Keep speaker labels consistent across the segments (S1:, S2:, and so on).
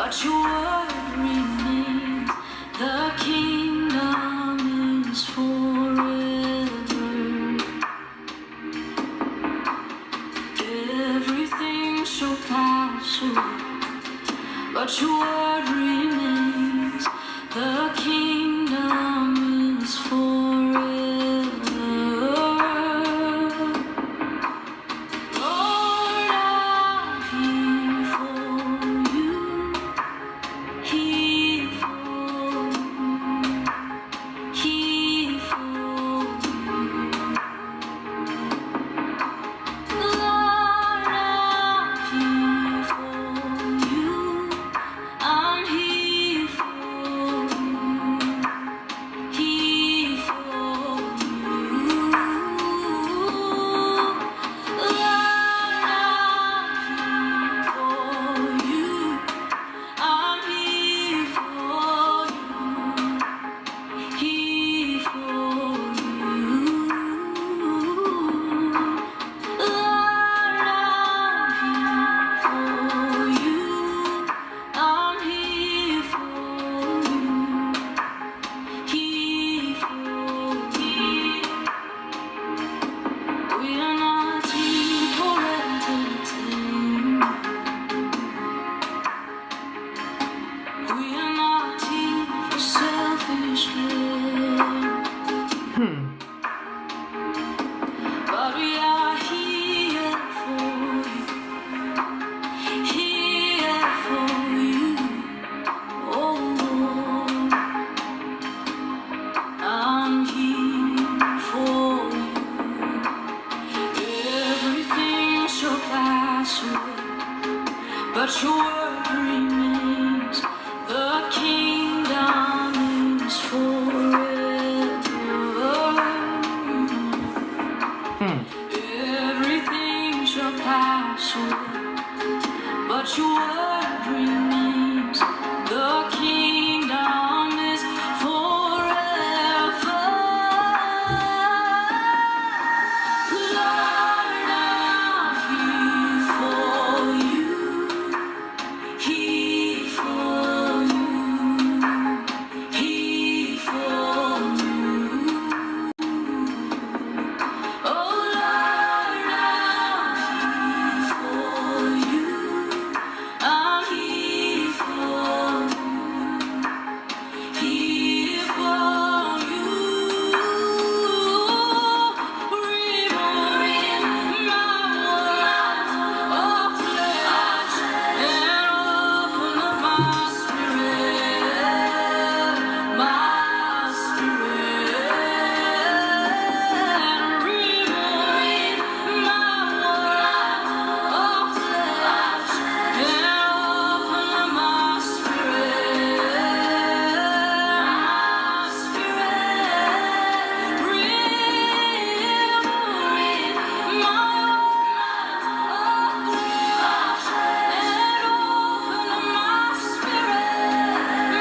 S1: but your word remains. The kingdom is forever. Everything shall pass away, but your word remains. The kingdom is forever. Lord, I'm here for you, here for you, here for you. Lord, I'm here for you. I'm here for you, here for you. Lord, I'm here for you. I'm here for you, here for you. Lord, I'm here for you. I'm here for you, here for you. We are not here for entertainment. We are not here for selfish gain. But we are here for you, here for you, oh Lord. I'm here for you. Everything shall pass away, but your word remains. The kingdom is forever. Everything shall pass away, but your word remains. The kingdom is forever. Lord, I'm here for you, here for you, here for you. Oh Lord, I'm here for you. I'm here for you, here for you. Remove my walls of flesh and open up my spirit, my spirit. Remove my walls of flesh and open up my spirit, my spirit. Remove my walls of flesh and open up my spirit,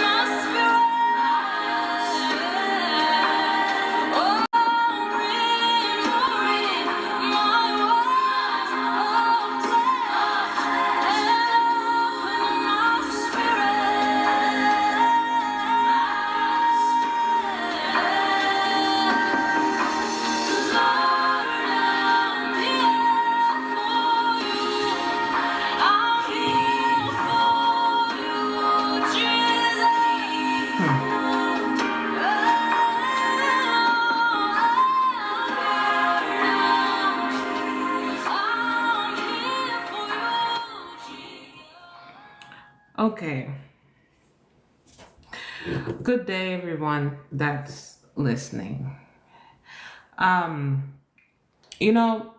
S1: my spirit. Oh, remove my walls of flesh and open up my spirit. Lord, I'm here for you, Jesus. Okay. Good day, everyone that's listening. You know,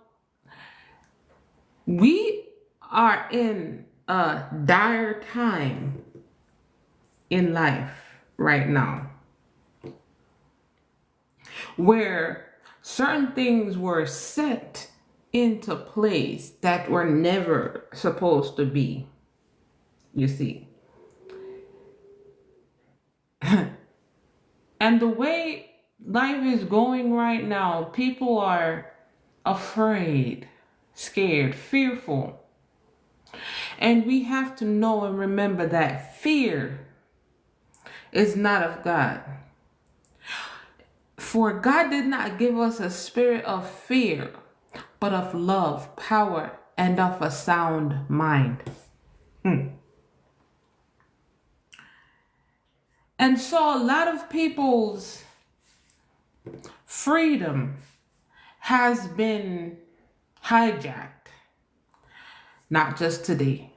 S1: we are in a dire time in life right now where certain things were set into place that were never supposed to be, you see. And the way life is going right now, people are afraid, scared, fearful. And we have to know and remember that fear is not of God. For God did not give us a spirit of fear, but of love, power, and of a sound mind. And so a lot of people's freedom has been hijacked. Not just today,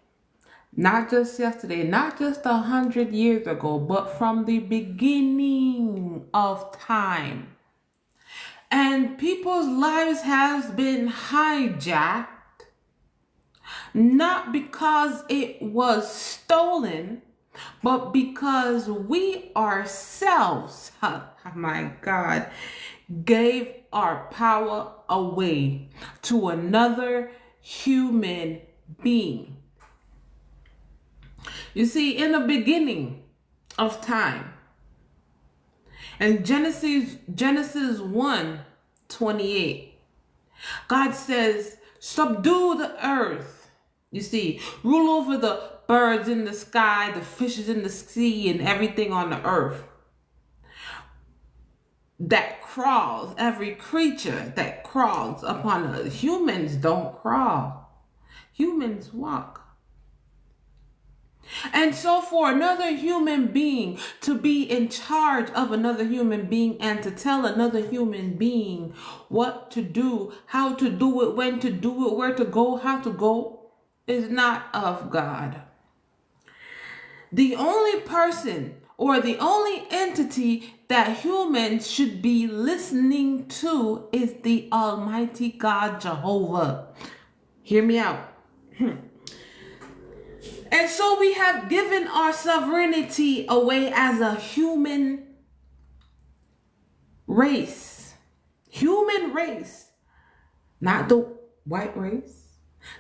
S1: not just yesterday, not just 100 years ago, but from the beginning of time. And people's lives have been hijacked, not because it was stolen, but because we ourselves, oh my God, gave our power away to another human being. You see, in the beginning of time, in Genesis 1:28, God says, subdue the earth. You see, rule over the birds in the sky, the fishes in the sea, and everything on the earth that crawls, every creature that crawls upon us. Humans don't crawl. Humans walk. And so for another human being to be in charge of another human being and to tell another human being what to do, how to do it, when to do it, where to go, how to go, is not of God. The only person or the only entity that humans should be listening to is the Almighty God, Jehovah. Hear me out. And so we have given our sovereignty away as a human race. Human race. Not the white race.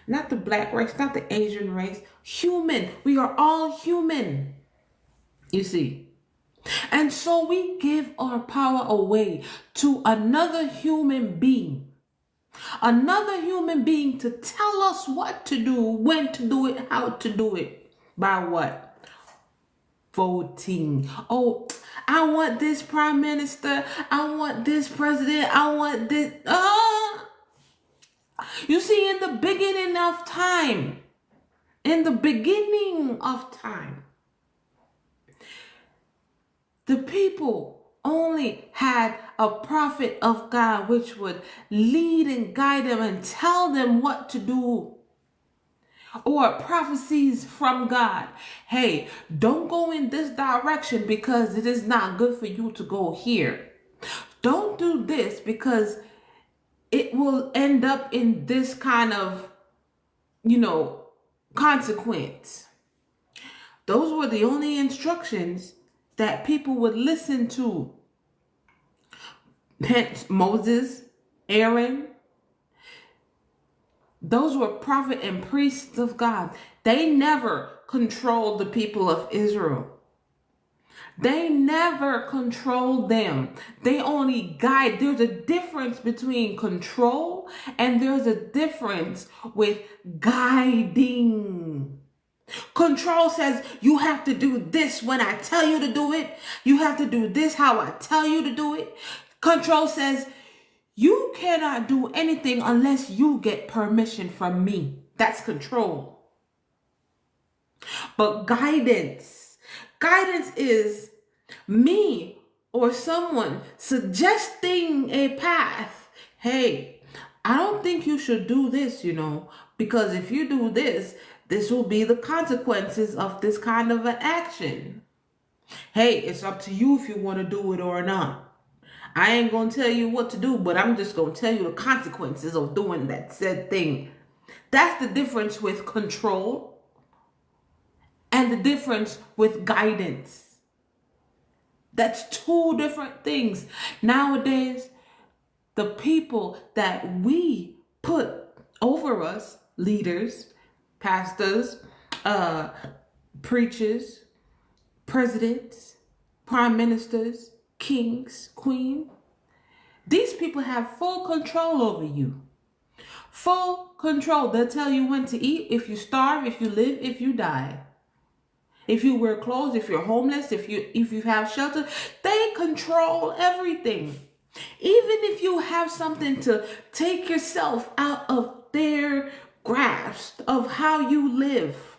S1: Not the black race. Not the Asian race. Human. We are all human. You see. And so we give our power away to another human being. Another human being to tell us what to do, when to do it, how to do it. By what? Voting. Oh, I want this prime minister. I want this president. I want this. You see, in the beginning of time, the people only had a prophet of God which would lead and guide them and tell them what to do. Or prophecies from God. Hey, don't go in this direction because it is not good for you to go here. Don't do this because it will end up in this kind of, consequence. Those were the only instructions that people would listen to. Hence, Moses, Aaron, those were prophet and priests of God. They never controlled the people of Israel. They never controlled them. They only guide. There's a difference between control and there's a difference with guiding. Control says you have to do this when I tell you to do it. You have to do this how I tell you to do it. Control says you cannot do anything unless you get permission from me. That's control. But guidance is me or someone suggesting a path. Hey, I don't think you should do this, because if you do this, this will be the consequences of this kind of an action. Hey, it's up to you if you want to do it or not. I ain't going to tell you what to do, but I'm just going to tell you the consequences of doing that said thing. That's the difference with control and the difference with guidance. That's two different things. Nowadays, the people that we put over us, leaders, pastors, preachers, presidents, prime ministers, kings, queen, these people have full control over you. Full control. They'll tell you when to eat, if you starve, if you live, if you die. If you wear clothes, if you're homeless, if you have shelter, they control everything. Even if you have something to take yourself out of their grasp of how you live,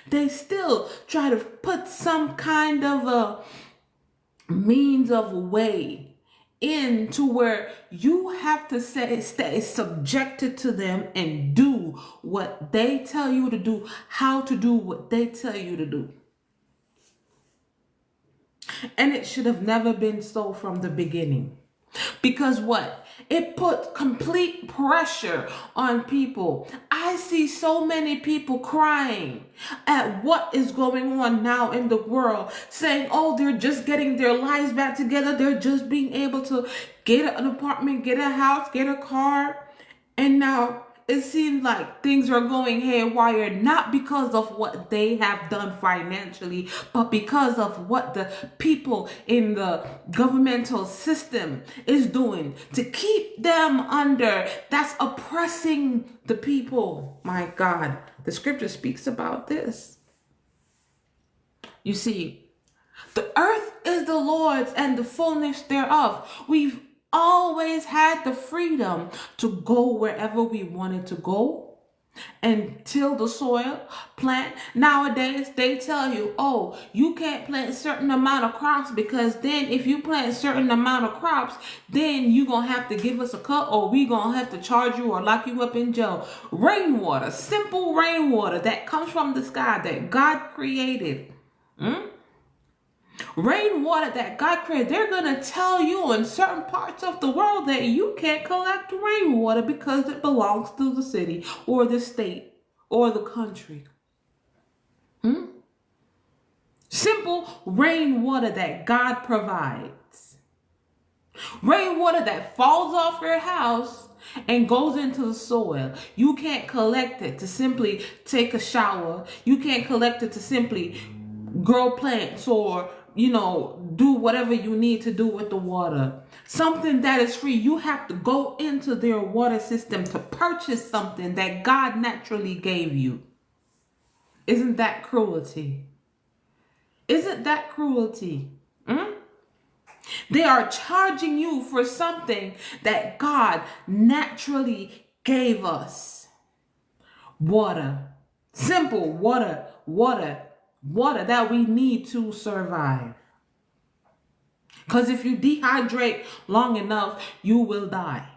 S1: they still try to put some kind of a means of way into where you have to stay subjected to them and do what they tell you to do, how to do what they tell you to do. And it should have never been so from the beginning. Because what? It put complete pressure on people. I see so many people crying at what is going on now in the world, saying, oh, they're just getting their lives back together. They're just being able to get an apartment, get a house, get a car. And now it seems like things are going haywire, not because of what they have done financially, but because of what the people in the governmental system is doing to keep them under. That's oppressing the people. My God, the scripture speaks about this. You see, the earth is the Lord's and the fullness thereof. We've always had the freedom to go wherever we wanted to go and till the soil, plant. Nowadays, they tell you, oh, you can't plant a certain amount of crops because then if you plant a certain amount of crops, then you're going to have to give us a cut or we're going to have to charge you or lock you up in jail. Rainwater, simple rainwater that comes from the sky that God created. Rainwater that God created, they're going to tell you in certain parts of the world that you can't collect rainwater because it belongs to the city or the state or the country. Simple rainwater that God provides. Rainwater that falls off your house and goes into the soil. You can't collect it to simply take a shower. You can't collect it to simply grow plants or do whatever you need to do with the water. Something that is free. You have to go into their water system to purchase something that God naturally gave you. Isn't that cruelty? Isn't that cruelty? They are charging you for something that God naturally gave us. Water. Simple water. Water that we need to survive. Because if you dehydrate long enough, you will die.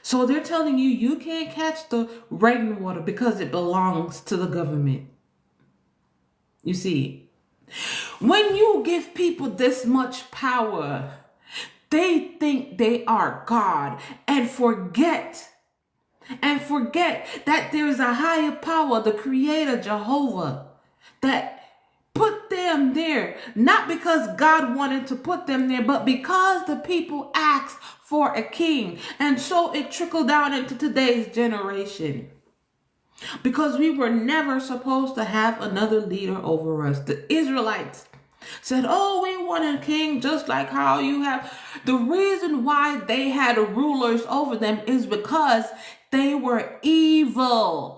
S1: So they're telling you you can't catch the rainwater because it belongs to the government. You see, when you give people this much power, they think they are God and forget that there is a higher power, the Creator, Jehovah, that put them there, not because God wanted to put them there, but because the people asked for a king. And so it trickled down into today's generation. Because we were never supposed to have another leader over us. The Israelites said, oh, we want a king just like how you have. The reason why they had rulers over them is because they were evil.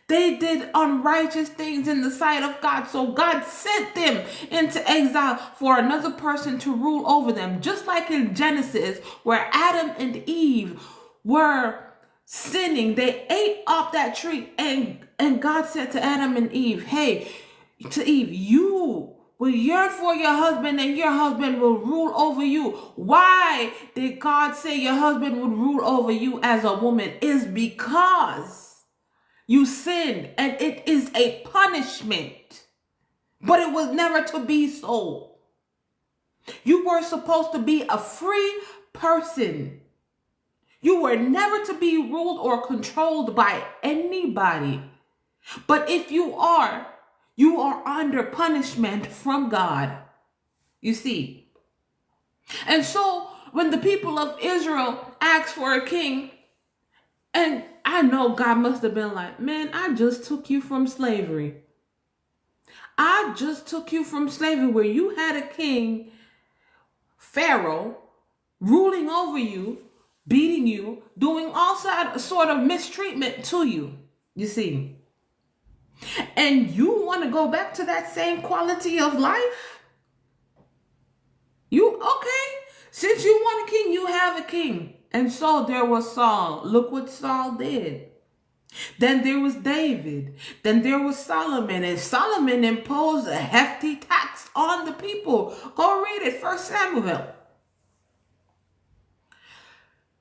S1: They did unrighteous things in the sight of God. So God sent them into exile for another person to rule over them. Just like in Genesis, where Adam and Eve were sinning. They ate off that tree. And God said to Adam and Eve, hey, to Eve, you will yearn for your husband and your husband will rule over you. Why did God say your husband would rule over you as a woman? Is because you sinned, and it is a punishment. But it was never to be so. You were supposed to be a free person. You were never to be ruled or controlled by anybody. But if you are under punishment from God. You see. And so when the people of Israel asked for a king, and I know God must have been like, man, I just took you from slavery. I just took you from slavery where you had a king, Pharaoh, ruling over you beating you, doing all sort of mistreatment to you, you see. And you want to go back to that same quality of life? You, okay, since you want a king, you have a king. And so there was Saul. Look what Saul did. Then there was David. Then there was Solomon. And Solomon imposed a hefty tax on the people. Go read it, 1 Samuel.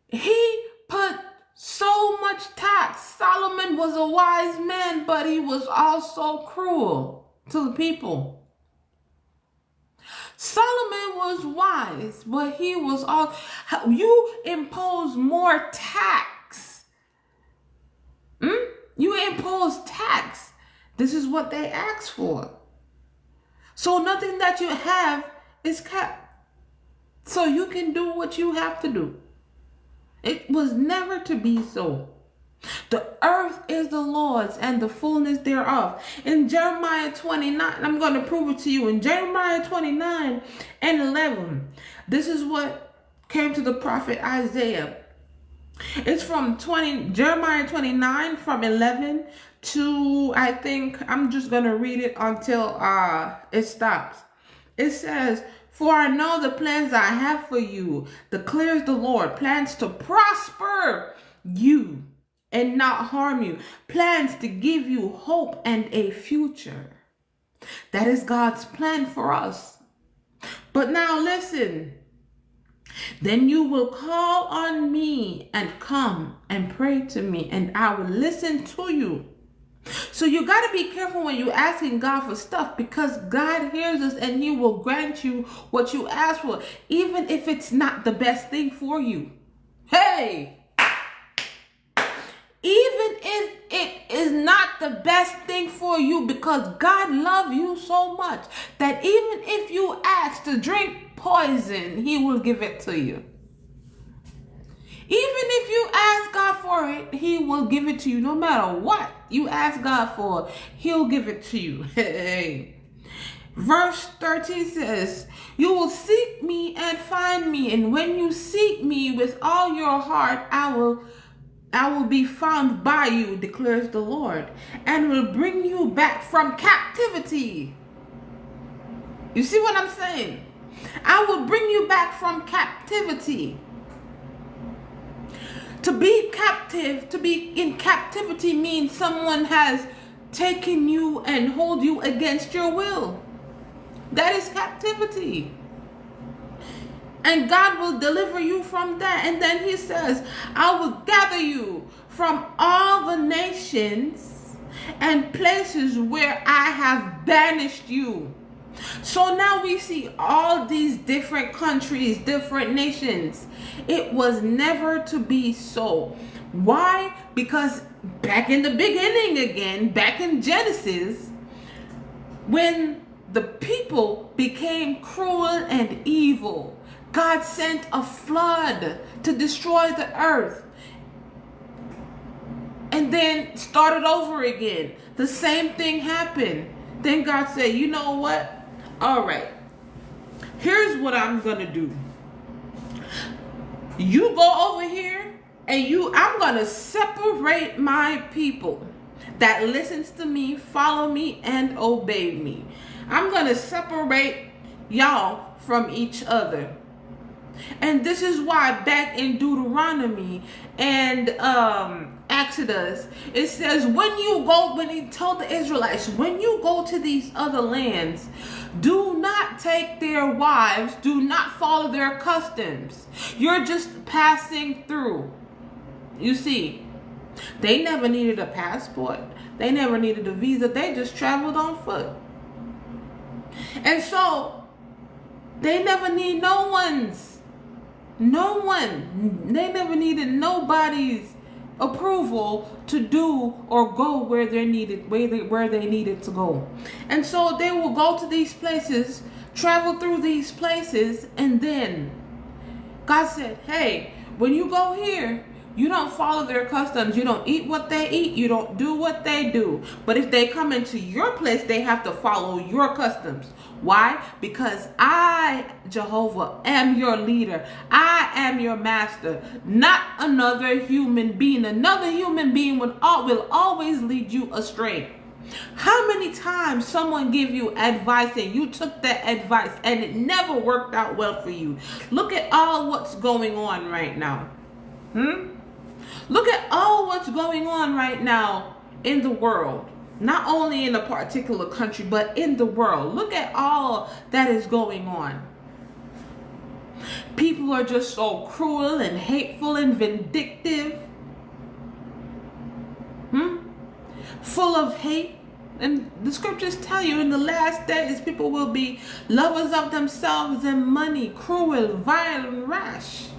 S1: He put so much tax. Solomon was a wise man, but he was also cruel to the people. Solomon was wise, but he was all, you impose more tax. You impose tax. This is what they asked for. So nothing that you have is kept. So you can do what you have to do. It was never to be so. The earth is the Lord's and the fullness thereof. In Jeremiah 29, I'm going to prove it to you. In Jeremiah 29 and 11, this is what came to the prophet Isaiah. It's from Jeremiah 29 from 11 to, I think, I'm just going to read it until it stops. It says, "For I know the plans I have for you, declares the Lord, plans to prosper you and not harm you, plans to give you hope and a future." That is God's plan for us. But now listen. "Then you will call on me and come and pray to me, and I will listen to you." So you got to be careful when you're asking God for stuff, because God hears us and he will grant you what you ask for, even if it's not the best thing for you. Hey! Even if it is not the best thing for you, because God loves you so much that even if you ask to drink poison, he will give it to you. Even if you ask God for it, he will give it to you. No matter what you ask God for, he'll give it to you. Hey. Verse 13 says, "You will seek me and find me, and when you seek me with all your heart, I will be found by you, declares the Lord, and will bring you back from captivity." You see what I'm saying? I will bring you back from captivity. To be captive, to be in captivity means someone has taken you and hold you against your will. That is captivity. And God will deliver you from that. And then he says, "I will gather you from all the nations and places where I have banished you." So now we see all these different countries, different nations. It was never to be so. Why? Because back in the beginning again, back in Genesis, when the people became cruel and evil, God sent a flood to destroy the earth. And then started over again. The same thing happened. Then God said, "You know what? All right, here's what I'm going to do. You go over here and I'm going to separate my people that listens to me, follow me, and obey me. I'm going to separate y'all from each other." And this is why back in Deuteronomy and Exodus, it says, when he told the Israelites, when you go to these other lands, do not take their wives, do not follow their customs. You're just passing through. You see, they never needed a passport. They never needed a visa. They just traveled on foot. And so they never need no one. They never needed nobody's approval to do or go where they needed to go. And so they will go to these places, travel through these places, and then God said, "Hey, when you go here, You don't follow their customs. You don't eat what they eat. You don't do what they do. But if they come into your place, they have to follow your customs. Why? Because I, Jehovah, am your leader. I am your master, not another human being. Another human being will always lead you astray. How many times someone give you advice and you took that advice and it never worked out well for you? Look at all what's going on right now. Look at all what's going on right now in the world. Not only in a particular country, but in the world. Look at all that is going on. People are just so cruel and hateful and vindictive. Full of hate. And the scriptures tell you in the last days, people will be lovers of themselves and money, cruel, vile, and rash.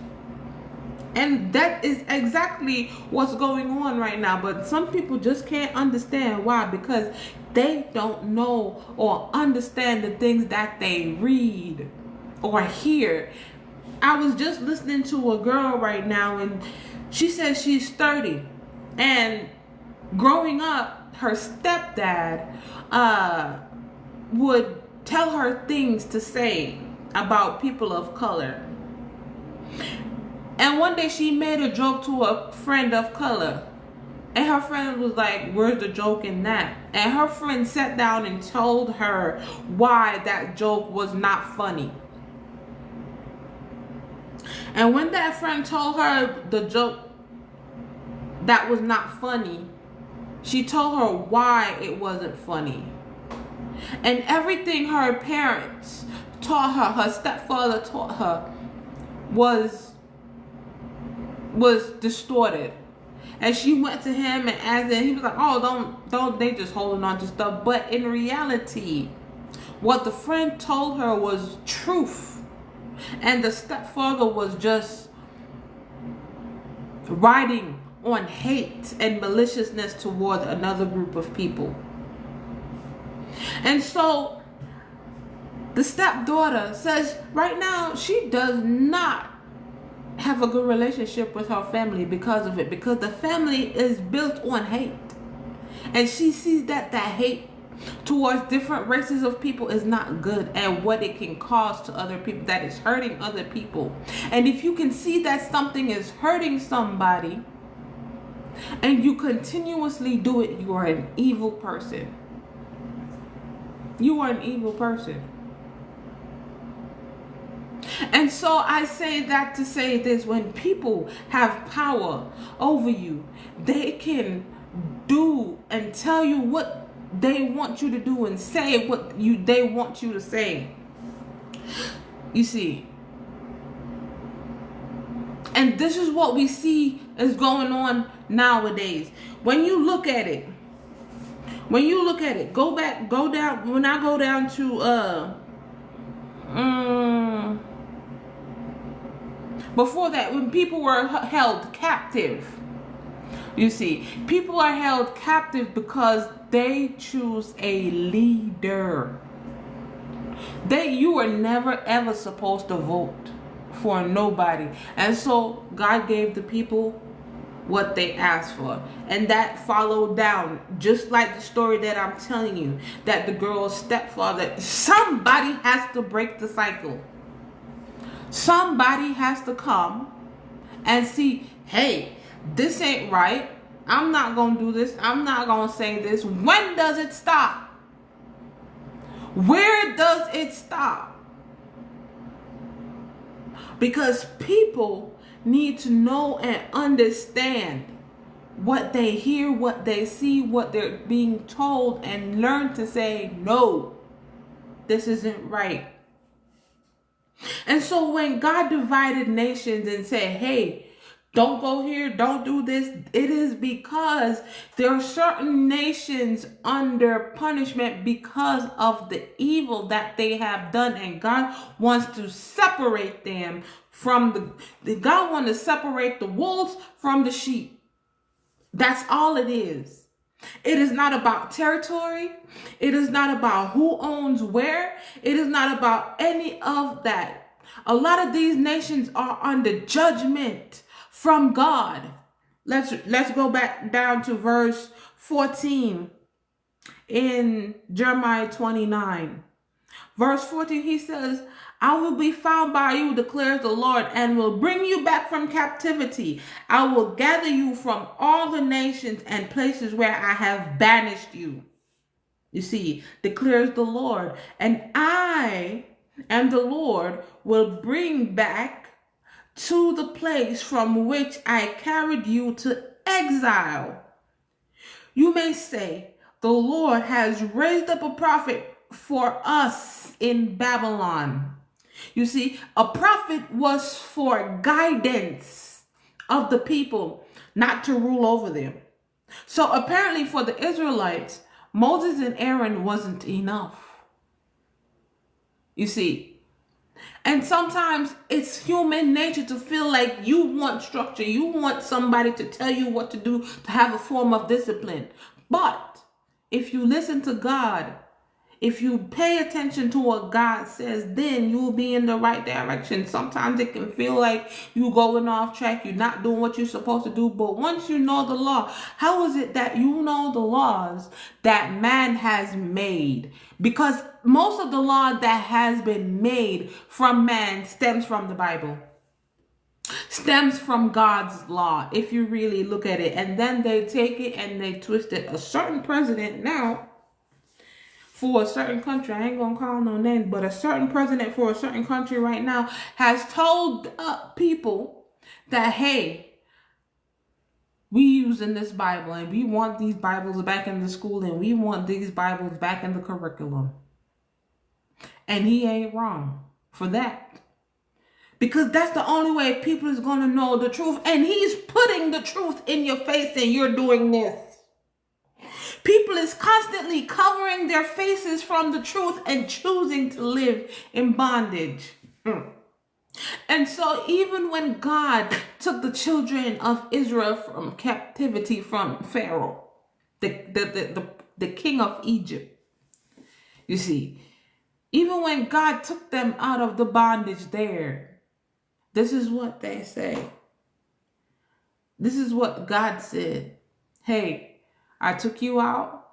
S1: And that is exactly what's going on right now. But some people just can't understand why, because they don't know or understand the things that they read or hear. I was just listening to a girl right now, and she says she's 30. And growing up, her stepdad would tell her things to say about people of color. And one day she made a joke to a friend of color. And her friend was like, where's the joke in that? And her friend sat down and told her why that joke was not funny. And when that friend told her the joke that was not funny, she told her why it wasn't funny. And everything her parents taught her, her stepfather taught her, was distorted. And she went to him and asked him, he was like, oh, don't they just holding on to stuff. But in reality, what the friend told her was truth. And the stepfather was just riding on hate and maliciousness toward another group of people. And so the stepdaughter says right now she does not have a good relationship with her family because of it, because the family is built on hate. And she sees that hate towards different races of people is not good, and what it can cause to other people, that is hurting other people. And if you can see that something is hurting somebody and you continuously do it, you are an evil person. You are an evil person. And so I say that to say this: when people have power over you, they can do and tell you what they want you to do and say what they want you to say. You see, and this is what we see is going on nowadays. When you look at it, go down. When I go down to before that, when people were held captive, you see, people are held captive because they choose a leader. You were never ever supposed to vote for nobody. And so God gave the people what they asked for. And that followed down, just like the story that I'm telling you, that the girl's stepfather, somebody has to break the cycle. Somebody has to come and see, hey, this ain't right. I'm not going to do this. I'm not going to say this. When does it stop? Where does it stop? Because people need to know and understand what they hear, what they see, what they're being told, and learn to say, no, this isn't right. And so when God divided nations and said, hey, don't go here, don't do this, it is because there are certain nations under punishment because of the evil that they have done. And God wants to separate them from God wants to separate the wolves from the sheep. That's all it is. It is not about territory. It is not about who owns where. It is not about any of that. A lot of these nations are under judgment from God. Let's go back down to verse 14 in Jeremiah 29. Verse 14, he says, I will be found by you, declares the Lord, and will bring you back from captivity. I will gather you from all the nations and places where I have banished you. You see, declares the Lord, and I and the Lord will bring back to the place from which I carried you to exile. You may say, the Lord has raised up a prophet for us in Babylon. You see, a prophet was for guidance of the people, not to rule over them. So apparently for the Israelites, Moses and Aaron wasn't enough. You see, and sometimes it's human nature to feel like you want structure. You want somebody to tell you what to do, to have a form of discipline. But if you listen to God, if you pay attention to what God says, then you will be in the right direction. Sometimes it can feel like you're going off track. You're not doing what you're supposed to do. But once you know the law, how is it that you know the laws that man has made? Because most of the law that has been made from man stems from the Bible. Stems from God's law, if you really look at it. And then they take it and they twist it. A certain president now, for a certain country, I ain't gonna call no names, but a certain president for a certain country right now has told people that, hey, we using this Bible and we want these Bibles back in the school and we want these Bibles back in the curriculum. And he ain't wrong for that. Because that's the only way people is going to know the truth. And he's putting the truth in your face and you're doing this. People is constantly covering their faces from the truth and choosing to live in bondage. And so even when God took the children of Israel from captivity from Pharaoh, the king of Egypt, you see, even when God took them out of the bondage there, this is what they say. This is what God said. Hey, I took you out.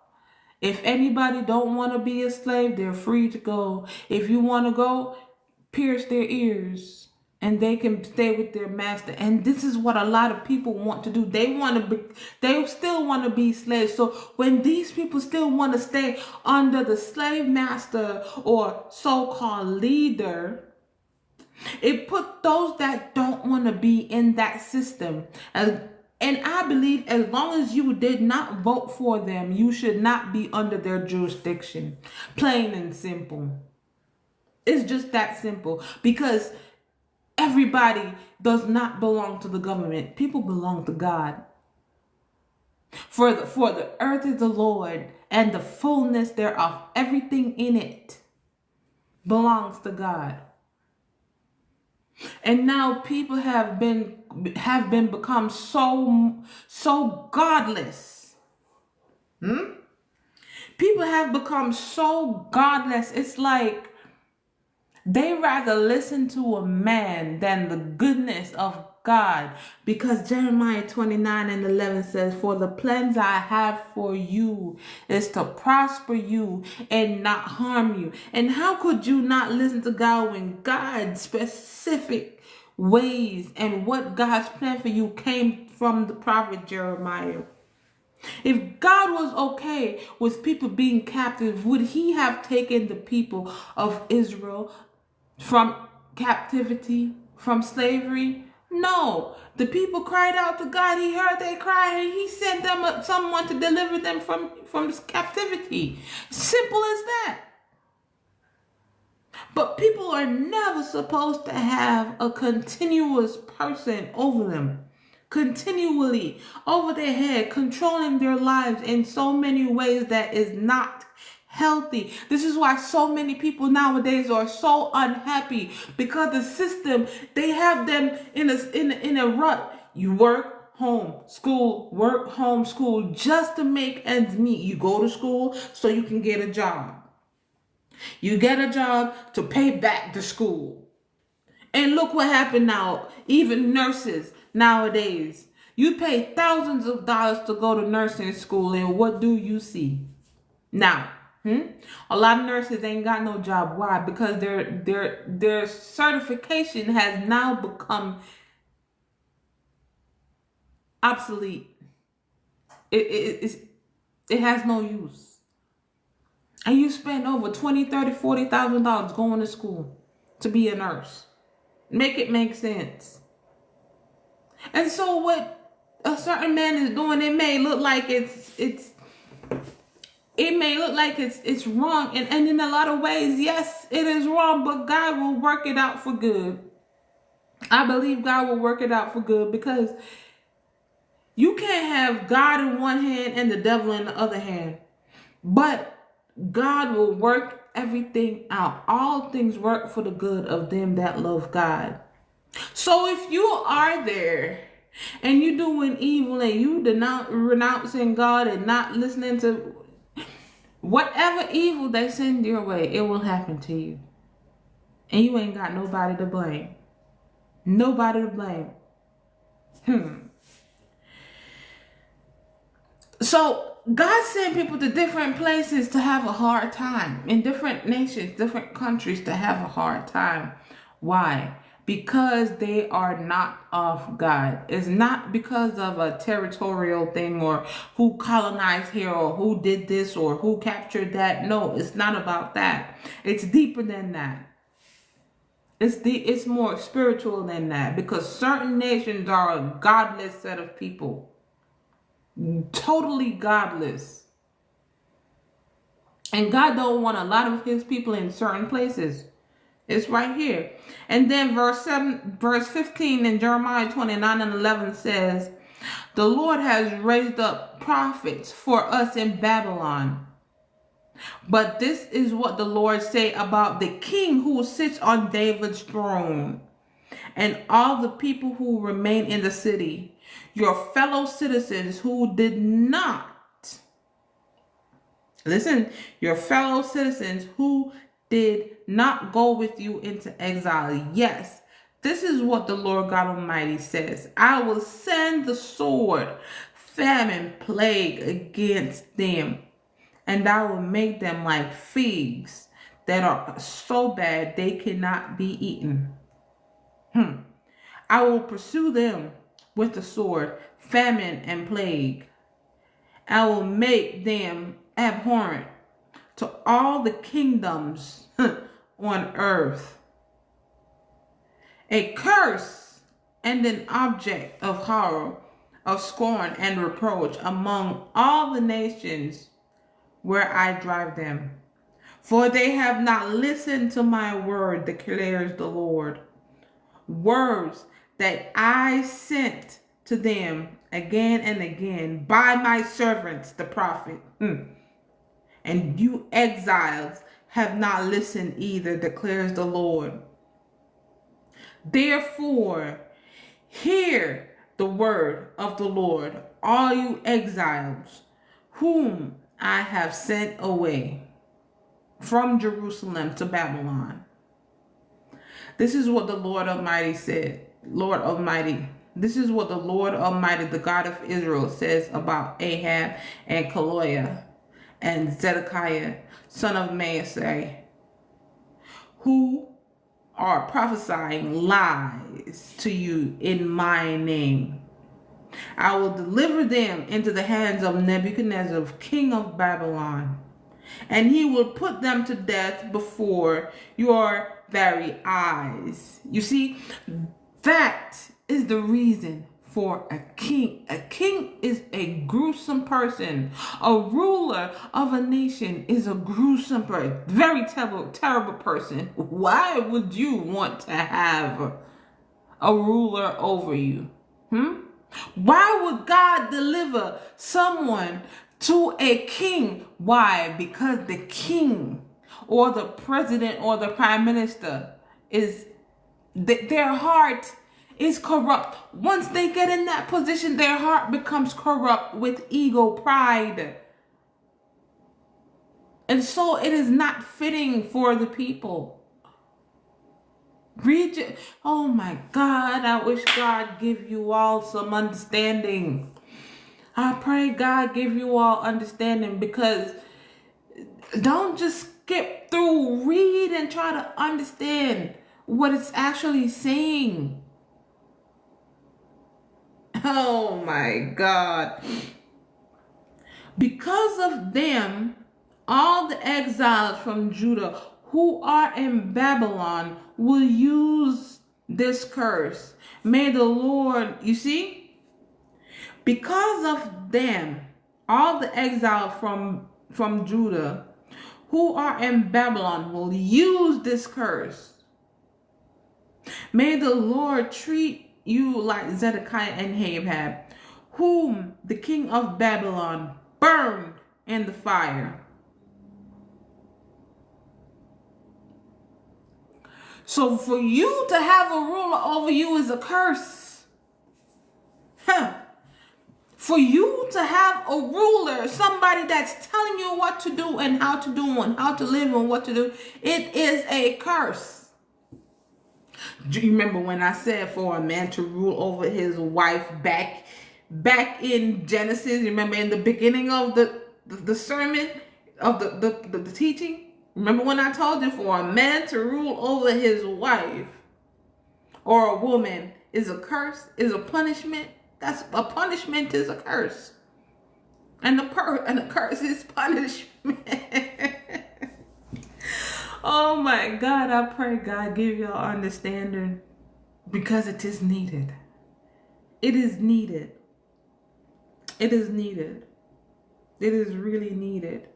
S1: If anybody don't want to be a slave, they're free to go. If you want to go, pierce their ears and they can stay with their master. And this is what a lot of people want to do. They still want to be slaves. So when these people still want to stay under the slave master or so-called leader, it put those that don't want to be in that system. And I believe as long as you did not vote for them, you should not be under their jurisdiction. Plain and simple. It's just that simple. Because everybody does not belong to the government. People belong to God. For the earth is the Lord, and the fullness thereof, everything in it belongs to God. And now people have become so godless. People have become so godless. It's like they rather listen to a man than the goodness of God. Because Jeremiah 29:11 says, for the plans I have for you is to prosper you and not harm you. And how could you not listen to God when God's specific ways and what God's plan for you came from the prophet Jeremiah? If God was okay with people being captive, would he have taken the people of Israel from captivity, from slavery? No. The people cried out to God. He heard their cry and he sent them someone to deliver them from captivity. Simple as that. But people are never supposed to have a continuous person over them, continually over their head, controlling their lives in so many ways that is not healthy. This is why so many people nowadays are so unhappy, because the system, they have them in a rut. You work, home, school, work, home, school, just to make ends meet. You go to school so you can get a job. You get a job to pay back the school. And look what happened now. Even nurses nowadays, You pay thousands of dollars to go to nursing school, and what do you see? Now, a lot of nurses ain't got no job. Why? Because their certification has now become obsolete. It has no use. And you spend over $20, $30, $40,000 going to school to be a nurse. Make it make sense. And so what a certain man is doing, it may look like it's wrong. And in a lot of ways, yes, it is wrong, but God will work it out for good. I believe God will work it out for good, because you can't have God in one hand and the devil in the other hand. But God will work everything out. All things work for the good of them that love God. So if you are there and you're doing evil and you renouncing God and not listening to whatever evil they send your way, it will happen to you. And you ain't got nobody to blame. Nobody to blame. So God sent people to different places to have a hard time. In different nations, different countries, to have a hard time. Why? Because they are not of God. It's not because of a territorial thing, or who colonized here, or who did this, or who captured that. No, it's not about that. It's deeper than that. It's more spiritual than that, because certain nations are a godless set of people. Totally godless. And God don't want a lot of his people in certain places. It's right here. And then verse 15 in Jeremiah 29:11 says, the Lord has raised up prophets for us in Babylon. But this is what the Lord say about the king who sits on David's throne, and all the people who remain in the city, your fellow citizens who did not, listen, your fellow citizens who did not go with you into exile. Yes, this is what the Lord God Almighty says. I will send the sword, famine, plague against them, and I will make them like figs that are so bad they cannot be eaten. I will pursue them with the sword, famine, and plague. I will make them abhorrent to all the kingdoms on earth, a curse and an object of horror, of scorn and reproach among all the nations where I drive them. For they have not listened to my word, declares the Lord. Words that I sent to them again and again by my servants, the prophet. And you exiles have not listened either, declares the Lord. Therefore, hear the word of the Lord, all you exiles, whom I have sent away from Jerusalem to Babylon. This is what the Lord Almighty said. Lord Almighty, this is what the Lord Almighty, the God of Israel, says about Ahab and Kaloiah and Zedekiah, son of Maaseiah, who are prophesying lies to you in my name. I will deliver them into the hands of Nebuchadnezzar, king of Babylon, and he will put them to death before your very eyes. You see, that is the reason for a king. A king is a gruesome person. A ruler of a nation is a gruesome person. Very terrible person. Why would you want to have a ruler over you? Why would God deliver someone to a king? Why? Because the king or the president or the prime minister is, their heart is corrupt. Once they get in that position, their heart becomes corrupt with ego, pride. And so it is not fitting for the people. Read it. Oh my God, I wish God give you all some understanding. I pray God give you all understanding, because don't just skip through. Read and try to understand what it's actually saying. Oh my God. Because of them, all the exiles from Judah who are in Babylon will use this curse. May the Lord, you see, because of them, all the exiles from Judah who are in Babylon will use this curse. May the Lord treat you like Zedekiah and Ahab, whom the king of Babylon burned in the fire. So for you to have a ruler over you is a curse. For you to have a ruler, somebody that's telling you what to do and how to do and how to live and what to do, it is a curse. Do you remember when I said for a man to rule over his wife back in Genesis? Remember in the beginning of the sermon of the teaching? Remember when I told you for a man to rule over his wife or a woman is a curse, is a punishment? That's a punishment is a curse. And the curse is punishment. Oh my God, I pray God give y'all understanding, because it is needed. It is needed. It is needed. It is really needed.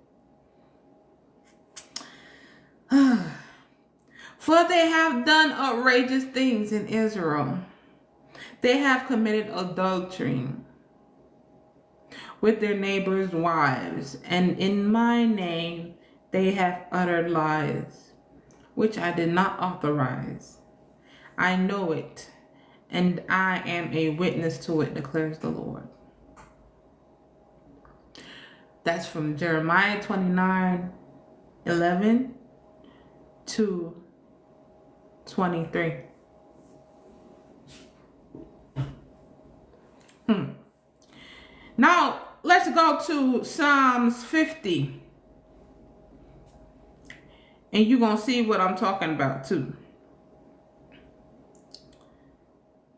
S1: For they have done outrageous things in Israel. They have committed adultery with their neighbors' wives, and in my name they have uttered lies, which I did not authorize. I know it, and I am a witness to it, declares the Lord. That's from Jeremiah 29:11 to 23. Now, let's go to Psalms 50. And you're going to see what I'm talking about too.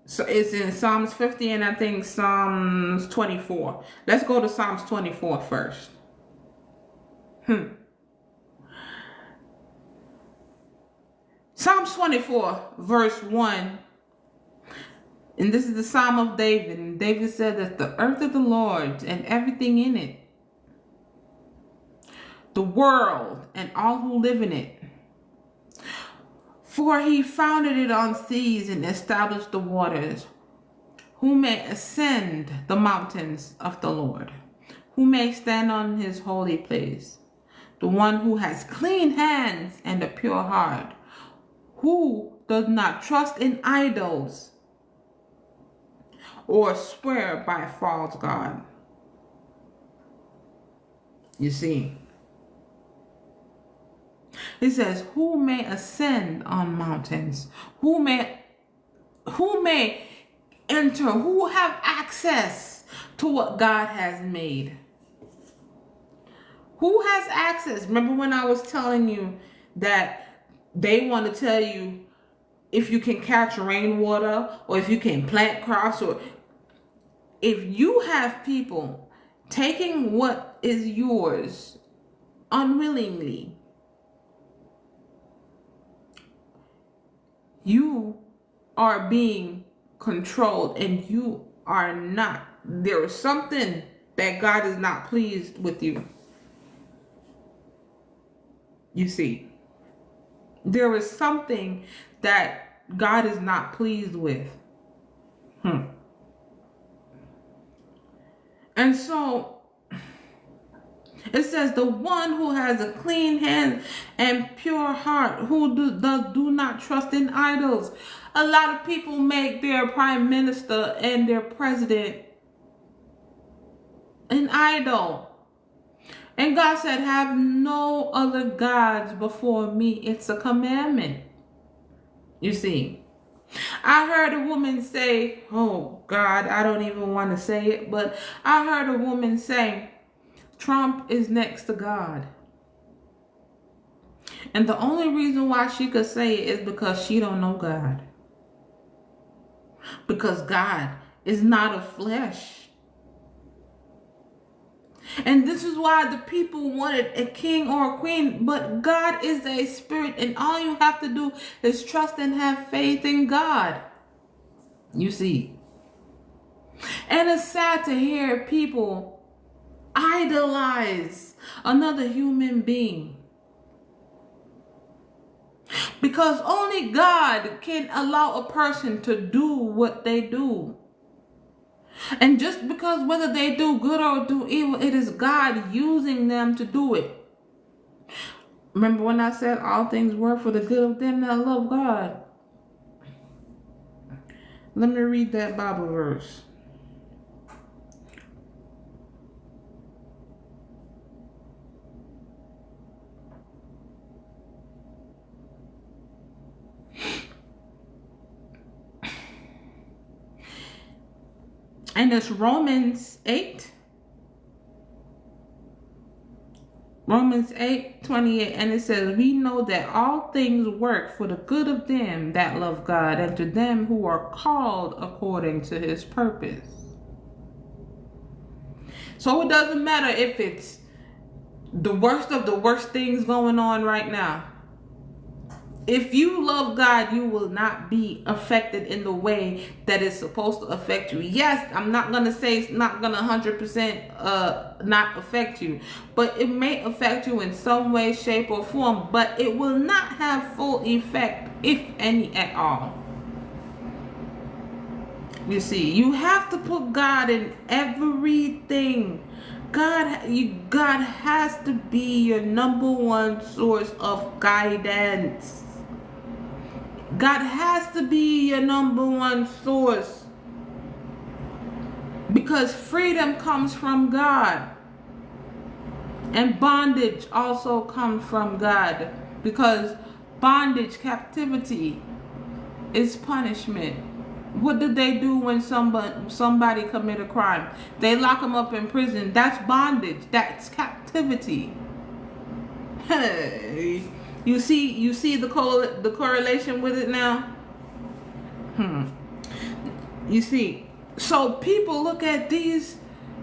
S1: So it's in Psalms 50 and I think Psalms 24. Let's go to Psalms 24 first. Psalms 24 verse 1. And this is the Psalm of David. And David said that the earth is the Lord's and everything in it, the world and all who live in it. For he founded it on seas and established the waters. Who may ascend the mountains of the Lord? Who may stand on his holy place? The one who has clean hands and a pure heart, who does not trust in idols or swear by a false god. You see, it says, who may ascend on mountains? Who may enter? Who have access to what God has made? Who has access? Remember when I was telling you that they want to tell you if you can catch rainwater or if you can plant crops, or if you have people taking what is yours unwillingly, you are being controlled and you are not. There is something that God is not pleased with you. You see, there is something that God is not pleased with. And so it says the one who has a clean hand and pure heart, who do not trust in idols. A lot of people make their prime minister and their president an idol. And God said, have no other gods before me. It's a commandment. You see, I heard a woman say, oh God, I don't even want to say it, but I heard a woman say, Trump is next to God. And the only reason why she could say it is because she don't know God. Because God is not of flesh. And this is why the people wanted a king or a queen. But God is a spirit, and all you have to do is trust and have faith in God. You see. And it's sad to hear people idolize another human being. Because only God can allow a person to do what they do. And just because whether they do good or do evil, it is God using them to do it. Remember when I said all things work for the good of them that love God? Let me read that Bible verse. And it's Romans 8. Romans 8:28, and it says, we know that all things work for the good of them that love God and to them who are called according to his purpose. So it doesn't matter if it's the worst of the worst things going on right now. If you love God, you will not be affected in the way that it's supposed to affect you. Yes, I'm not going to say it's not going to 100% not affect you. But it may affect you in some way, shape, or form. But it will not have full effect, if any at all. You see, you have to put God in everything. God has to be your number one source of guidance. God has to be your number one source. Because freedom comes from God. And bondage also comes from God. Because bondage, captivity, is punishment. What did they do when somebody commit a crime? They lock them up in prison. That's bondage. That's captivity. Hey. You see the correlation with it now? You see, so people look at these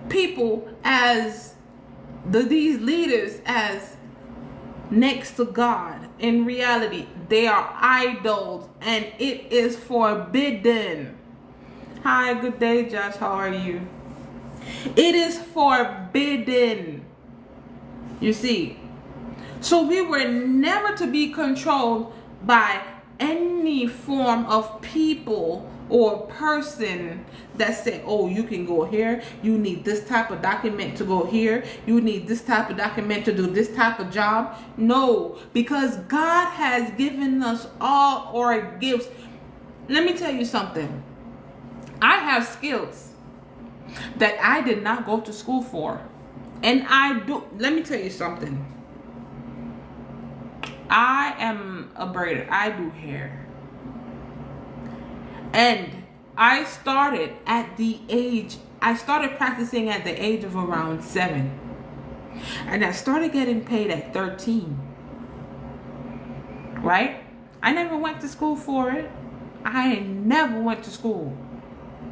S1: people as these leaders as next to God. In reality, they are idols, and it is forbidden. Hi, good day, Josh. How are you? It is forbidden. You see. So we were never to be controlled by any form of people or person that said, oh, you can go here. You need this type of document to go here. You need this type of document to do this type of job. No, because God has given us all our gifts. Let me tell you something. I have skills that I did not go to school for. And I do. Let me tell you something. I am a braider. I do hair. And I started practicing at the age of around 7. And I started getting paid at 13. Right? I never went to school for it. I never went to school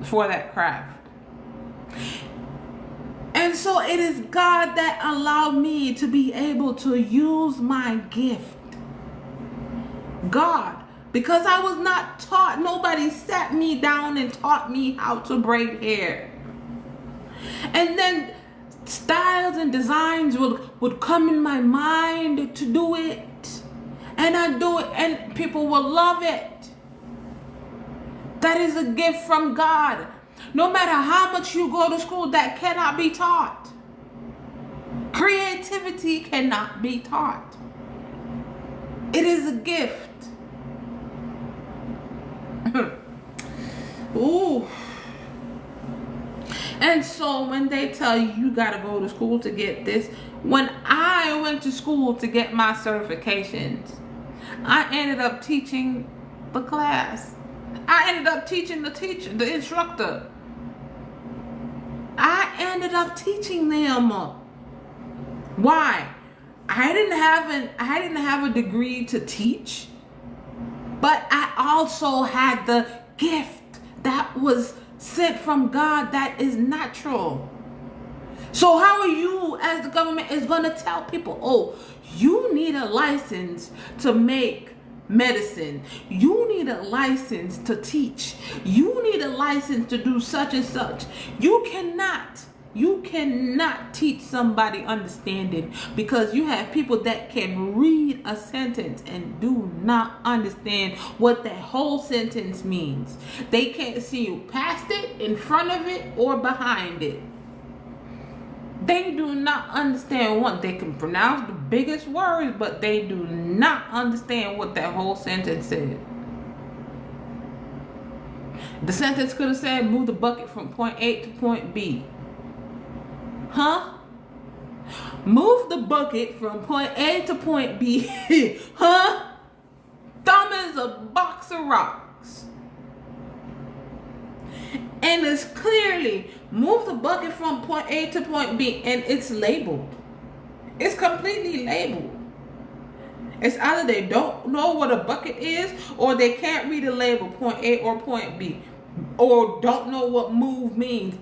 S1: for that craft. And so it is God that allowed me to be able to use my gift. God, because I was not taught, nobody sat me down and taught me how to braid hair. And then styles and designs would come in my mind to do it. And I do it, and people will love it. That is a gift from God. No matter how much you go to school, that cannot be taught. Creativity cannot be taught. It is a gift. Ooh. And so when they tell you you gotta go to school to get this, when I went to school to get my certifications, I ended up teaching the class. I ended up teaching the instructor. I ended up teaching them. Why? I didn't have a degree to teach, but I also had the gift that was sent from God that is natural. So how are you, as the government is going to tell people, oh, you need a license to make medicine, you need a license to teach, you need a license to do such and such? You cannot teach somebody understanding, because you have people that can read a sentence and do not understand what that whole sentence means. They can't see you past it, in front of it, or behind it. They do not understand what they can pronounce the biggest words, but they do not understand what that whole sentence said. The sentence could have said, move the bucket from point A to point B. Huh? Move the bucket from point A to point B. Huh? Thumb is a box of rocks. And it's clearly move the bucket from point A to point B, and it's labeled. It's completely labeled. It's either they don't know what a bucket is, or they can't read a label, point A or point B, or don't know what move means.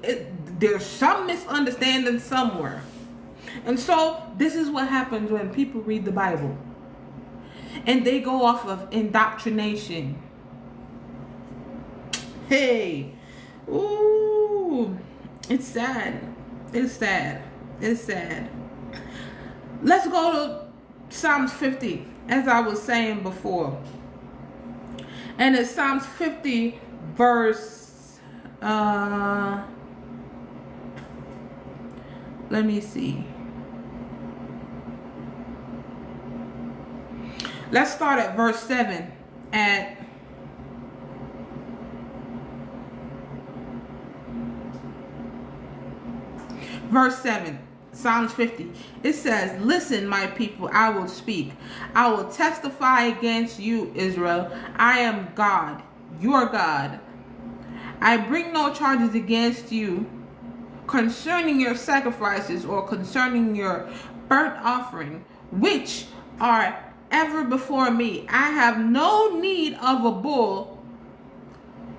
S1: There's some misunderstanding somewhere. And so this is what happens when people read the Bible and they go off of indoctrination. Hey, ooh, it's sad. It's sad. It's sad. Let's go to Psalms 50, as I was saying before. And it's Psalms 50, verse, let me see. Let's start at verse 7. Verse 7, Psalms 50. It says, listen, my people, I will speak. I will testify against you, Israel. I am God, your God. I bring no charges against you concerning your sacrifices or concerning your burnt offering, which are ever before me. I have no need of a bull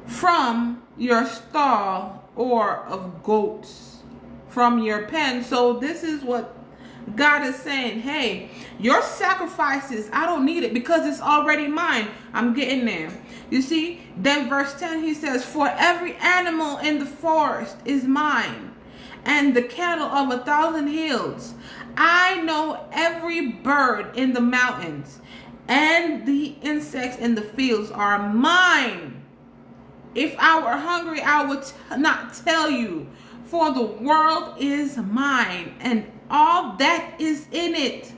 S1: from your stall or of goats from your pen. So this is what God is saying. Hey, your sacrifices, I don't need it because it's already mine. I'm getting there. You see, then verse 10, he says, for every animal in the forest is mine, and the cattle of 1,000 hills. I know every bird in the mountains, and the insects in the fields are mine. If I were hungry, I would not tell you, for the world is mine, and all that is in it.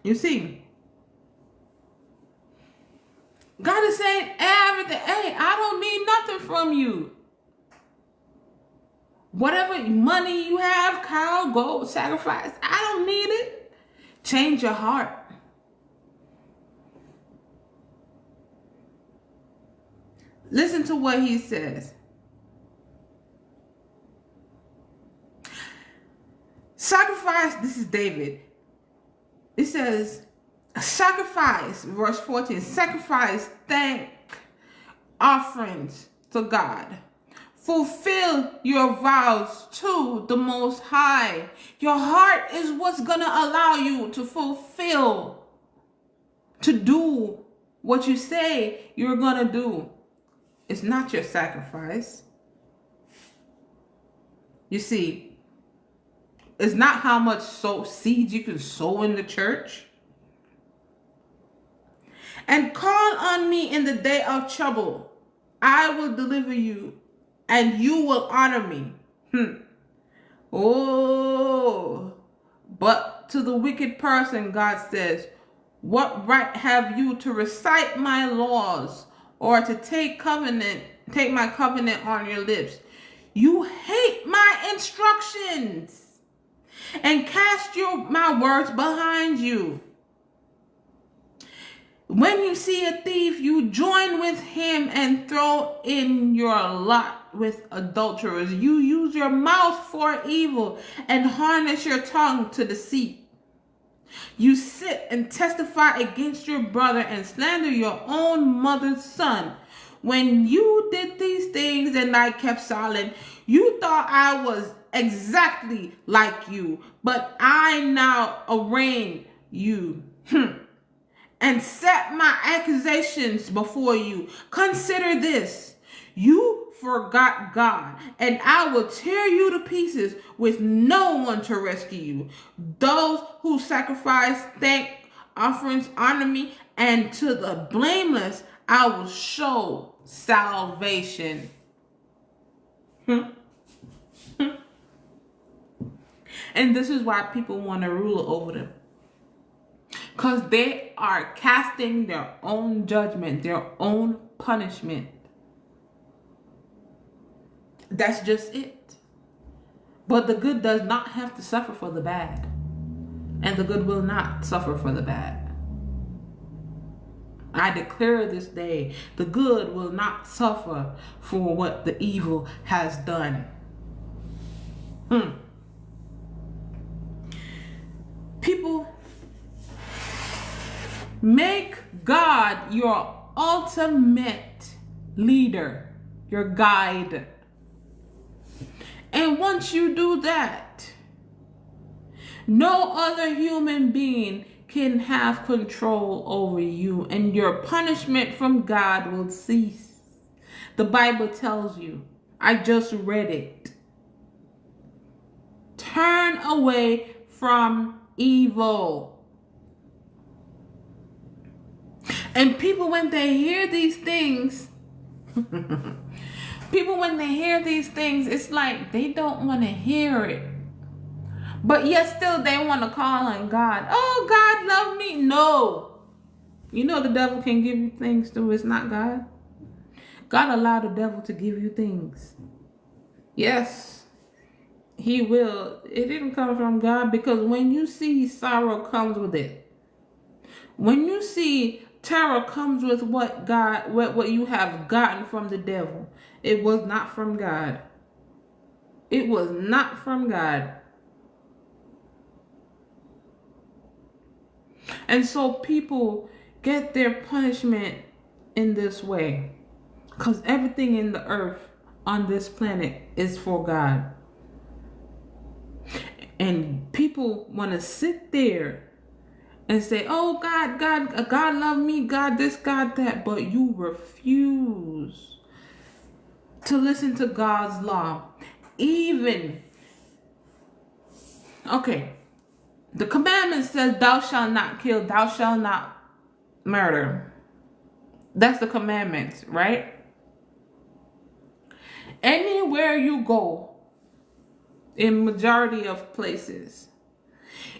S1: You see, God is saying everything. Hey, I don't need nothing from you. Whatever money you have, cow, gold, sacrifice, I don't need it. Change your heart. Listen to what he says. Sacrifice, this is David. It says, sacrifice, verse 14, sacrifice thank offerings to God. Fulfill your vows to the Most High. Your heart is what's going to allow you to fulfill, to do what you say you're going to do. It's not your sacrifice. You see, it's not how much seeds you can sow in the church. And call on me in the day of trouble. I will deliver you, and you will honor me. Oh, but to the wicked person, God says, what right have you to recite my laws, or to take my covenant on your lips? You hate my instructions. and cast my words behind you. When you see a thief, you join with him and throw in your lot with adulterers. You use your mouth for evil and harness your tongue to deceit. You sit and testify against your brother and slander your own mother's son. When you did these things and I kept silent, you thought I was exactly like you, but I now arraign you. And set my accusations before you. Consider this. You forgot God, and I will tear you to pieces with no one to rescue you. Those who sacrifice thank offerings honor me, and to the blameless I will show salvation. And this is why people want a ruler over them. Because they are casting their own judgment, their own punishment. That's just it. But the good does not have to suffer for the bad. And the good will not suffer for the bad. I declare this day, the good will not suffer for what the evil has done. People, make God your ultimate leader, your guide. And once you do that, no other human being can have control over you, and your punishment from God will cease. The Bible tells you, I just read it. Turn away from evil. And people, when they hear these things, it's like they don't want to hear it. But yet still they want to call on God. Oh, God love me. No. You know the devil can give you things too. It's not God. God allowed the devil to give you things. Yes, he will. It didn't come from God, because when you see sorrow comes with it. When you see terror comes with what you have gotten from the devil. It was not from God. It was not from God. And so people get their punishment in this way, because everything in the earth on this planet is for God. And people want to sit there and say, oh, God love me, God this, God that. But you refuse to listen to God's law. The commandment says, thou shalt not kill, thou shalt not murder. That's the commandments, right? Anywhere you go, in majority of places,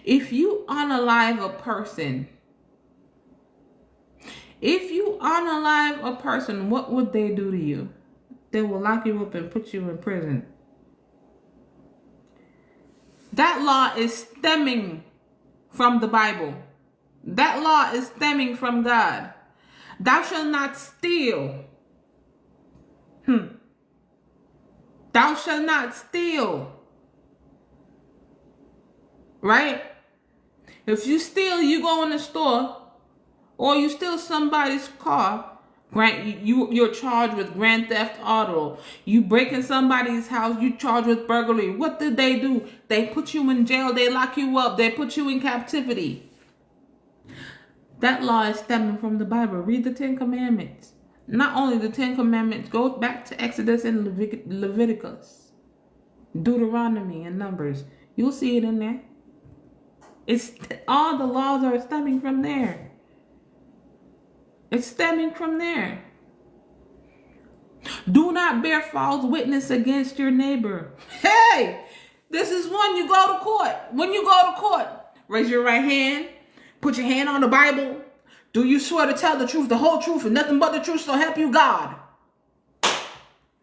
S1: if you unalive a person, what would they do to you? They will lock you up and put you in prison. That law is stemming from the Bible. That law is stemming from God. Thou shalt not steal. Thou shalt not steal. Right? If you steal, you go in the store, or you steal somebody's car, you're charged with grand theft auto. You break in somebody's house, you charged with burglary. What did they do? They put you in jail, they lock you up, they put you in captivity. That law is stemming from the Bible. Read the 10 Commandments. Not only the 10 Commandments, go back to Exodus and Leviticus, Deuteronomy and Numbers. You'll see it in there. It's all the laws are stemming from there. It's stemming from there. Do not bear false witness against your neighbor. Hey, this is when you go to court. When you go to court, raise your right hand. Put your hand on the Bible. Do you swear to tell the truth, the whole truth, and nothing but the truth, so help you God?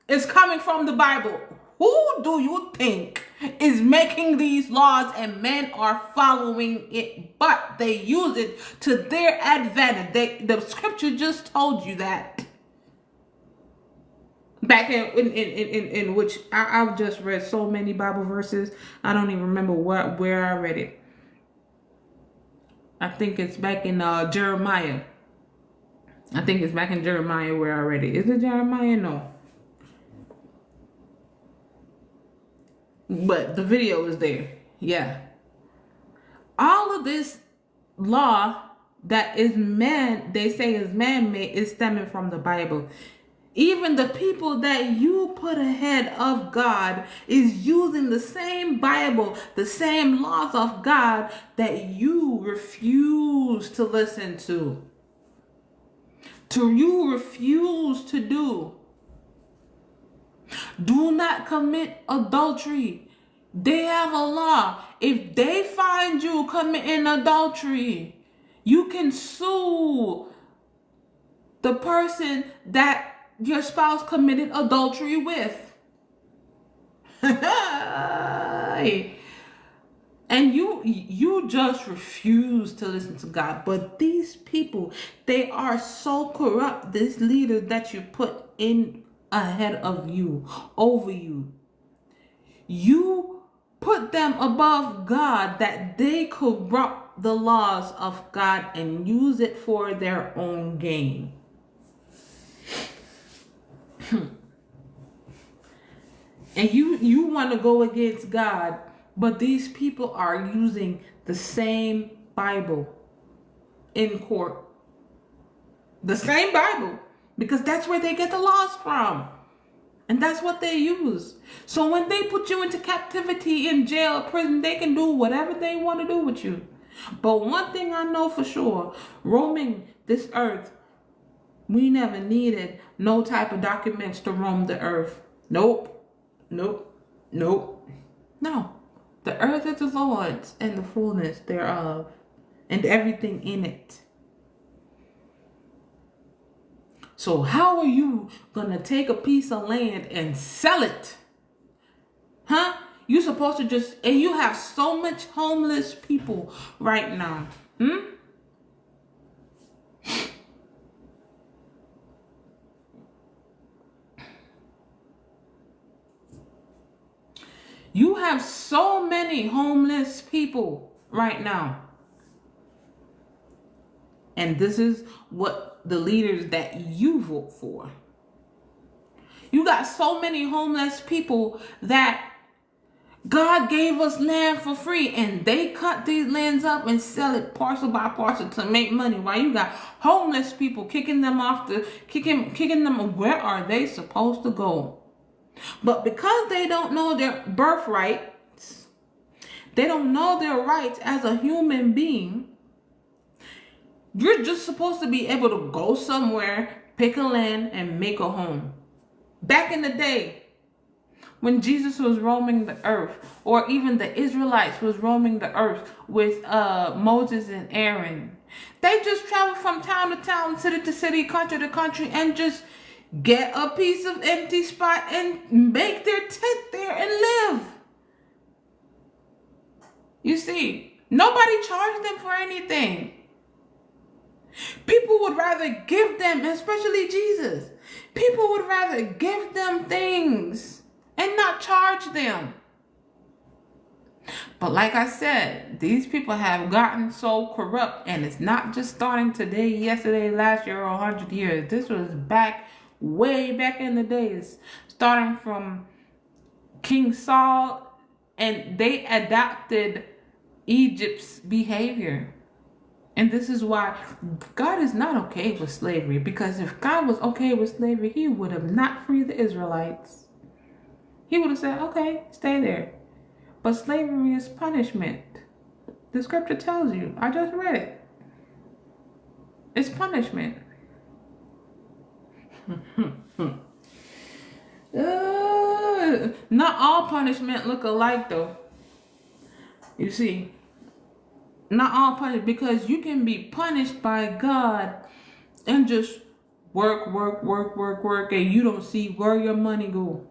S1: It's coming from the Bible. Who do you think is making these laws and men are following it, but they use it to their advantage? The scripture just told you that. Back in which I've just read so many Bible verses, I don't even remember where I read it. I think it's back in Jeremiah. I think it's back in Jeremiah where I read it. Is it Jeremiah? No. But the video is there. Yeah. All of this law that is they say is man-made, is stemming from the Bible. Even the people that you put ahead of God is using the same Bible, the same laws of God that you refuse to listen to. You refuse to do. Do not commit adultery. They have a law. If they find you committing adultery, you can sue the person that your spouse committed adultery with. And you just refuse to listen to God. But these people, they are so corrupt, these leaders that you put in ahead of you, over you. You put them above God, that they corrupt the laws of God and use it for their own gain. And you want to go against God, but these people are using the same Bible in court. The same Bible, because that's where they get the laws from. And that's what they use. So when they put you into captivity, in jail, prison, they can do whatever they want to do with you. But one thing I know for sure, roaming this earth, we never needed no type of documents to roam the earth. Nope. No. The earth is the Lord's and the fullness thereof, and everything in it. So how are you gonna take a piece of land and sell it? Huh? You're supposed to just, and you have so much homeless people right now. You have so many homeless people right now. And this is what the leaders that you vote for. You got so many homeless people that God gave us land for free, and they cut these lands up and sell it parcel by parcel to make money. While you got homeless people kicking them them, where are they supposed to go? But because they don't know their birthrights, they don't know their rights as a human being, you're just supposed to be able to go somewhere, pick a land, and make a home. Back in the day, when Jesus was roaming the earth, or even the Israelites was roaming the earth with Moses and Aaron, they just traveled from town to town, city to city, country to country, and just get a piece of empty spot and make their tent there and live. You see, nobody charged them for anything. People would rather give them, especially Jesus, people would rather give them things and not charge them. But like I said, these people have gotten so corrupt, and it's not just starting today, yesterday, last year, or 100 years. This was way back in the days, starting from King Saul, and they adopted Egypt's behavior. And this is why God is not okay with slavery, because if God was okay with slavery, he would have not freed the Israelites. He would have said, okay, stay there. But slavery is punishment. The scripture tells you. I just read it. It's punishment. Not all punishment look alike, though. You see, not all punishment, because you can be punished by God and just work, and you don't see where your money go.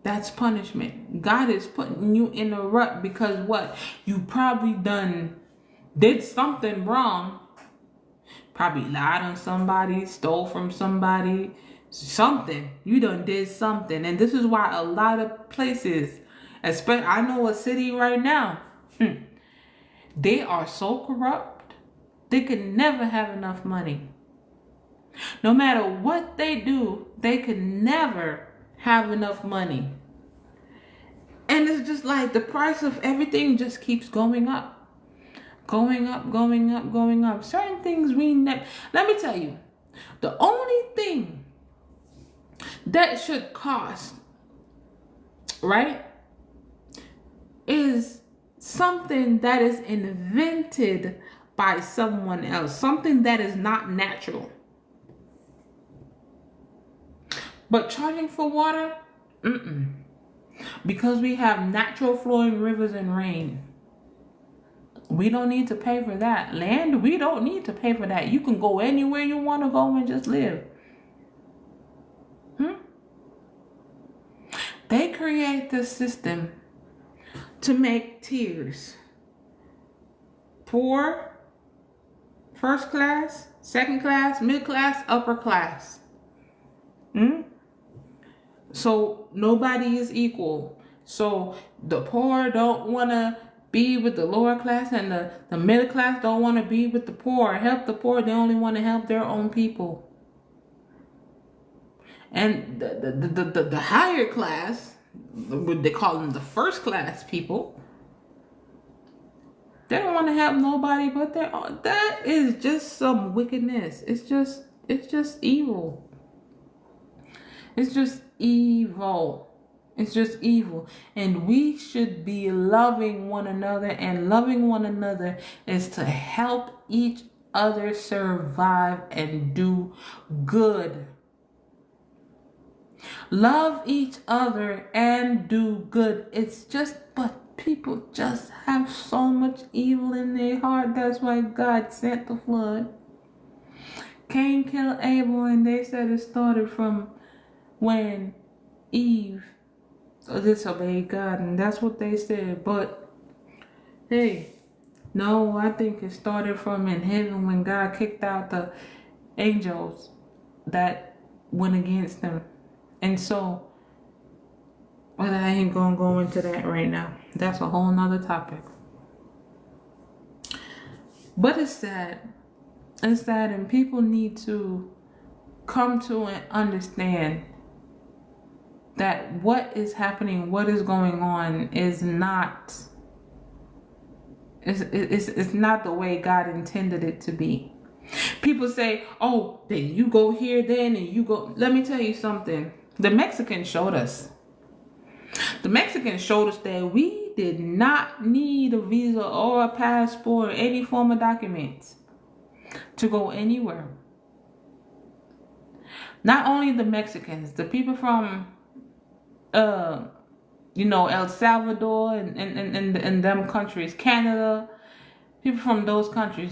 S1: That's punishment. God is putting you in a rut because what? You probably did something wrong. Probably lied on somebody, stole from somebody, something. You did something. And this is why a lot of places, especially I know a city right now, they are so corrupt, they can never have enough money. No matter what they do, they can never have enough money. And it's just like the price of everything just keeps going up. Going up, going up, going up. Certain things we never... Let me tell you, the only thing that should cost, right, is something that is invented by someone else. Something that is not natural. But charging for water, because we have natural flowing rivers and rain, we don't need to pay for that. Land, we don't need to pay for that. You can go anywhere you want to go and just live. They create this system to make tiers. Poor, first class, second class, mid class, upper class. So nobody is equal. So the poor don't want to be with the lower class, and the middle class don't want to be with the poor. Help the poor. They only want to help their own people. And the higher class, what they call them, the first class people, they don't want to help nobody but their own. That is just some wickedness. It's just evil. It's just evil. It's just evil. And we should be loving one another. And loving one another is to help each other survive and do good. Love each other and do good. It's just, but people just have so much evil in their heart. That's why God sent the flood. Cain killed Abel, and they said it started from when Eve disobeyed God, and that's what they said. But hey, no, I think it started from in heaven when God kicked out the angels that went against them. And so, but I ain't gonna go into that right now. That's a whole nother topic. But it's sad. It's sad, and people need to come to and understand that what is happening, what is going on, is not. It's not the way God intended it to be. People say, "Oh, then you go here, then, and you go." Let me tell you something. The Mexicans showed us. The Mexicans showed us that we did not need a visa or a passport or any form of documents to go anywhere. Not only the Mexicans, the people from, El Salvador and them countries, Canada, people from those countries,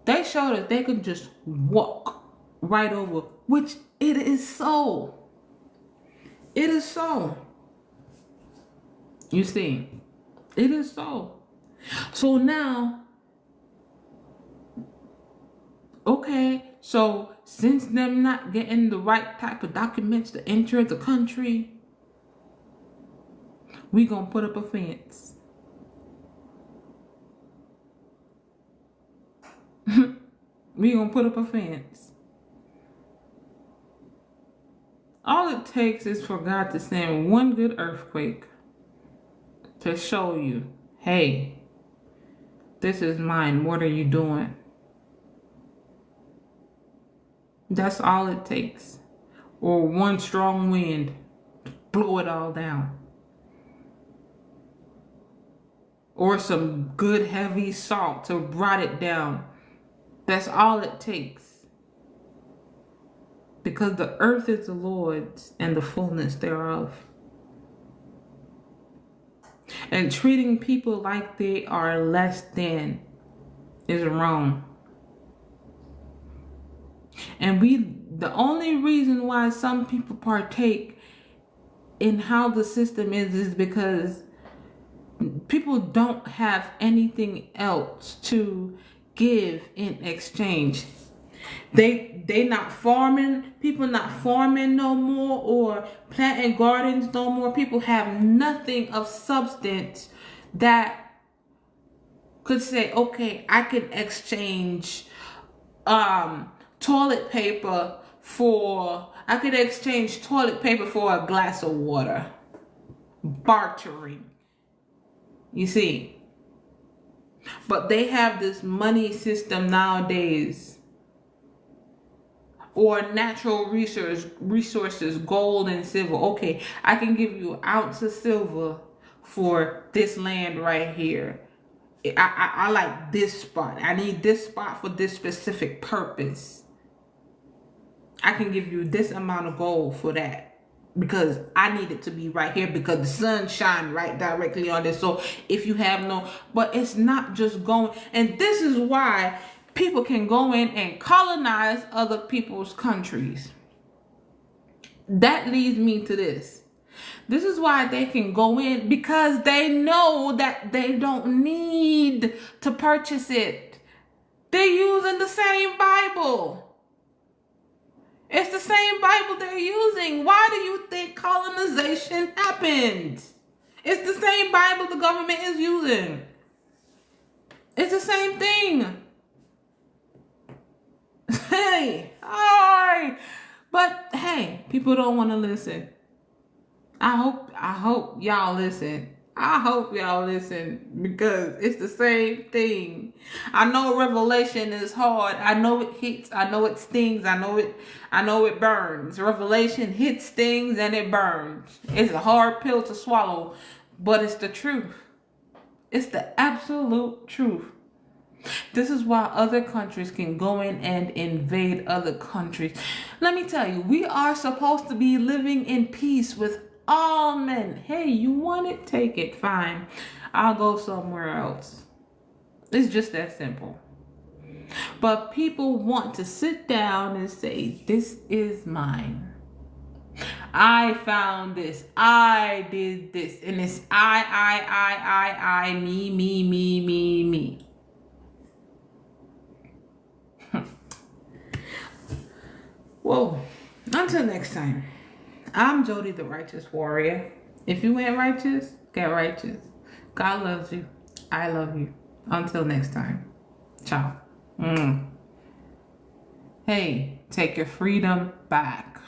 S1: they showed us they could just walk right over, which it is so. It is so. You see, it is so. So now, okay, so since them not getting the right type of documents to enter the country, we gonna put up a fence. We gonna put up a fence. All it takes is for God to send one good earthquake to show you, hey, this is mine. What are you doing? That's all it takes. Or one strong wind to blow it all down. Or some good heavy salt to rot it down. That's all it takes. Because the earth is the Lord's and the fullness thereof. And treating people like they are less than is wrong. And the only reason why some people partake in how the system is because people don't have anything else to give in exchange. They not farming, people not farming no more or planting gardens no more. People have nothing of substance that could say, okay, I can exchange toilet paper for a glass of water. Bartering. You see. But they have this money system nowadays. Or natural resources, gold and silver. Okay, I can give you an ounce of silver for this land right here. I like this spot. I need this spot for this specific purpose. I can give you this amount of gold for that because I need it to be right here because the sun shines right directly on this. So if you have but it's not just going. And this is why people can go in and colonize other people's countries. That leads me to this. This is why they can go in because they know that they don't need to purchase it. They're using the same Bible. It's the same Bible they're using. Why do you think colonization happened? It's the same Bible the government is using. It's the same thing. Hey, alright. But hey, people don't want to listen. I hope y'all listen. I hope y'all listen because it's the same thing. I know revelation is hard. I know it hits. I know it stings. I know it burns. Revelation hits, stings, and it burns. It's a hard pill to swallow, but it's the truth. It's the absolute truth. This is why other countries can go in and invade other countries. Let me tell you, we are supposed to be living in peace with all men. Hey, you want it? Take it. Fine. I'll go somewhere else. It's just that simple. But people want to sit down and say, this is mine. I found this. I did this. And it's I, me. Whoa. Until next time. I'm Jody the Righteous Warrior. If you ain't righteous, get righteous. God loves you. I love you. Until next time. Ciao. Hey, take your freedom back.